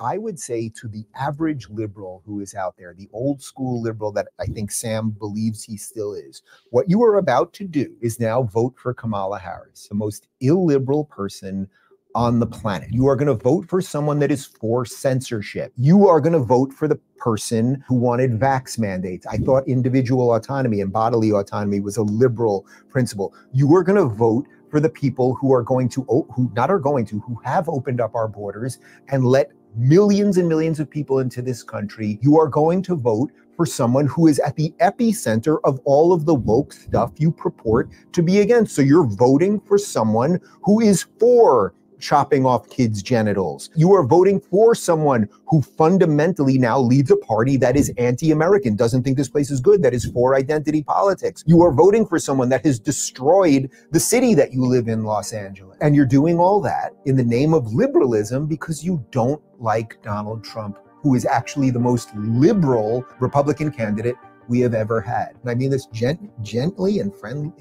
I would say to the average liberal who is out there, the old school liberal that I think Sam believes he still is, what you are about to do is now vote for Kamala Harris, the most illiberal person on the planet. You are going to vote for someone that is for censorship. You are going to vote for the person who wanted vax mandates. I thought individual autonomy and bodily autonomy was a liberal principle. You are going to vote for the people who are going to, who have opened up our borders and let millions and millions of people into this country. You are going to vote for someone who is at the epicenter of all of the woke stuff you purport to be against. So you're voting for someone who is for chopping off kids' genitals. You are voting for someone who fundamentally now leads a party that is anti-American, doesn't think this place is good, that is for identity politics. You are voting for someone that has destroyed the city that you live in, Los Angeles. And you're doing all that in the name of liberalism because you don't like Donald Trump, who is actually the most liberal Republican candidate we have ever had. And I mean this gently and friendly,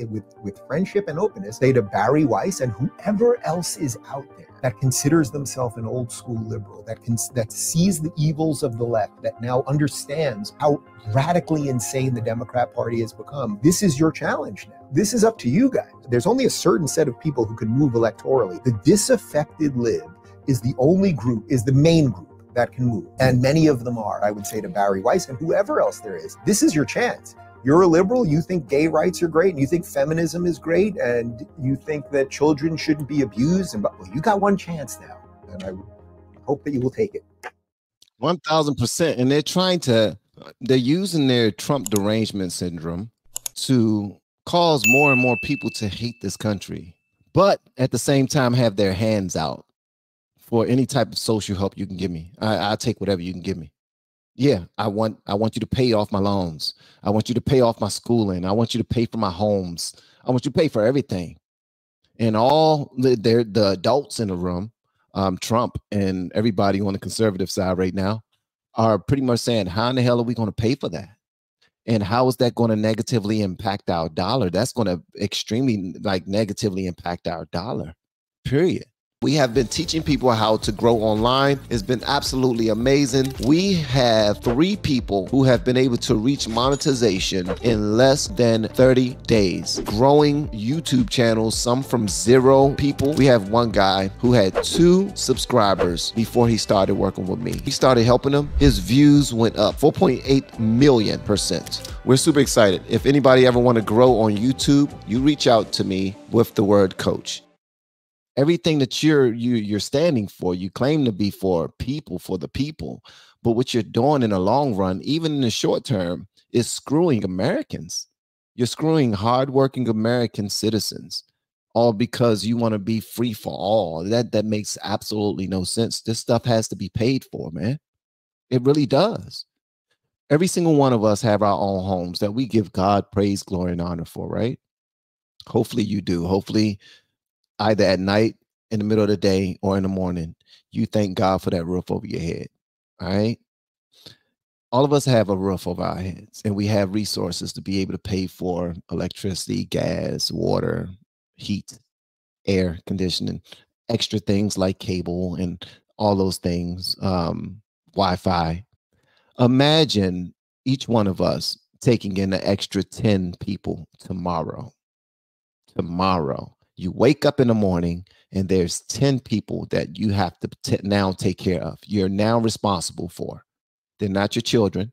with friendship and openness. Say to Barry Weiss and whoever else is out there that considers themselves an old school liberal, that sees the evils of the left, that now understands how radically insane the Democrat Party has become. This is your challenge now. This is up to you guys. There's only a certain set of people who can move electorally. The disaffected lib is the main group that can move. And many of them are. I would say to Barry Weiss and whoever else there is, this is your chance. You're a liberal, you think gay rights are great, and you think feminism is great, and you think that children shouldn't be abused, well, you got one chance now, and I hope that you will take it. 1000%. And they're using their Trump derangement syndrome to cause more and more people to hate this country, but at the same time have their hands out for any type of social help you can give me. I'll take whatever you can give me. Yeah, I want you to pay off my loans. I want you to pay off my schooling. I want you to pay for my homes. I want you to pay for everything. And all the adults in the room, Trump and everybody on the conservative side right now, are pretty much saying, how in the hell are we going to pay for that? And how is that going to negatively impact our dollar? That's going to extremely negatively impact our dollar, period. We have been teaching people how to grow online. It's been absolutely amazing. We have 3 people who have been able to reach monetization in less than 30 days. Growing YouTube channels, some from 0 people. We have one guy who had 2 subscribers before he started working with me. He started helping him. His views went up 4.8 million%. We're super excited. If anybody ever want to grow on YouTube, you reach out to me with the word coach. Everything that you're standing for, you claim to be for people, for the people, but what you're doing in the long run, even in the short term, is screwing Americans. You're screwing hardworking American citizens, all because you want to be free for all. That makes absolutely no sense. This stuff has to be paid for, man. It really does. Every single one of us have our own homes that we give God praise, glory, and honor for, right? Hopefully you do. Hopefully either at night, in the middle of the day, or in the morning, you thank God for that roof over your head. All right. All of us have a roof over our heads, and we have resources to be able to pay for electricity, gas, water, heat, air conditioning, extra things like cable and all those things, Wi-Fi. Imagine each one of us taking in an extra 10 people tomorrow. You wake up in the morning and there's 10 people that you have to now take care of. You're now responsible for. They're not your children.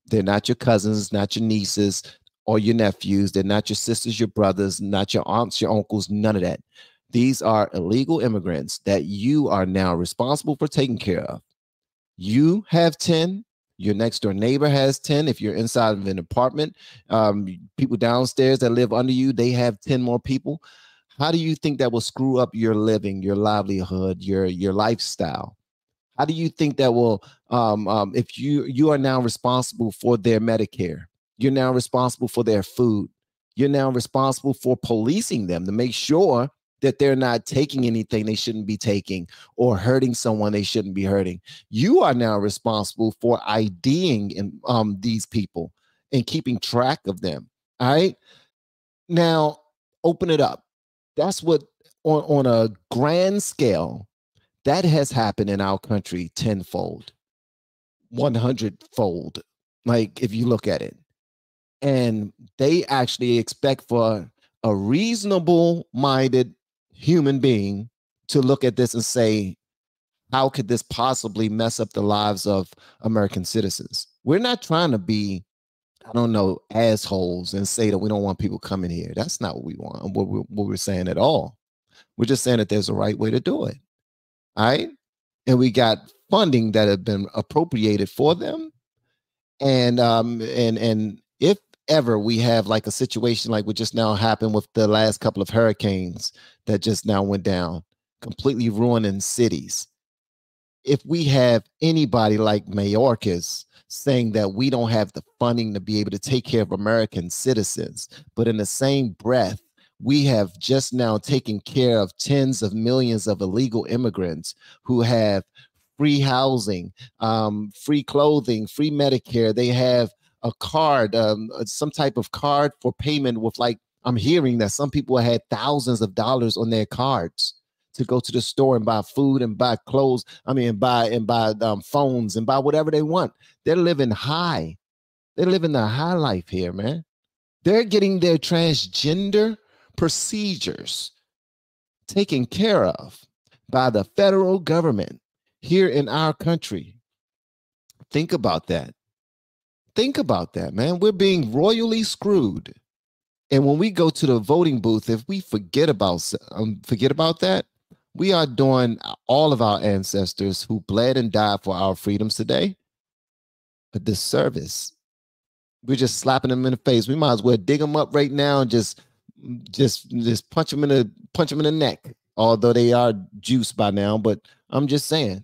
They're not your cousins, not your nieces or your nephews. They're not your sisters, your brothers, not your aunts, your uncles, none of that. These are illegal immigrants that you are now responsible for taking care of. You have 10. Your next door neighbor has 10. If you're inside of an apartment, people downstairs that live under you, they have 10 more people. How do you think that will screw up your living, your livelihood, your lifestyle? How do you think that will, if you are now responsible for their Medicare, you're now responsible for their food, you're now responsible for policing them to make sure that they're not taking anything they shouldn't be taking or hurting someone they shouldn't be hurting. You are now responsible for IDing these people and keeping track of them. All right. Now, open it up. That's what, on a grand scale, That has happened in our country tenfold, 100-fold, like if you look at it. And they actually expect for a reasonable-minded human being to look at this and say, how could this possibly mess up the lives of American citizens? We're not trying to be, I don't know, assholes and say that we don't want people coming here. That's not what we want, what we're saying at all. We're just saying that there's a right way to do it. All right. And we got funding that have been appropriated for them. And if ever we have like a situation like what just now happened with the last couple of hurricanes that just now went down, completely ruining cities. If we have anybody like Mayorkas saying that we don't have the funding to be able to take care of American citizens, but in the same breath, we have just now taken care of tens of millions of illegal immigrants who have free housing, free clothing, free Medicare. They have a card, some type of card for payment with, like, I'm hearing that some people had thousands of dollars on their cards to go to the store and buy food and buy clothes. I mean, buy phones and buy whatever they want. They're living high. They're living the high life here, man. They're getting their transgender procedures taken care of by the federal government here in our country. Think about that. Think about that, man. We're being royally screwed. And when we go to the voting booth, if we forget about that, we are doing all of our ancestors who bled and died for our freedoms today a disservice. We're just slapping them in the face. We might as well dig them up right now and just punch them in the neck. Although they are juiced by now, but I'm just saying.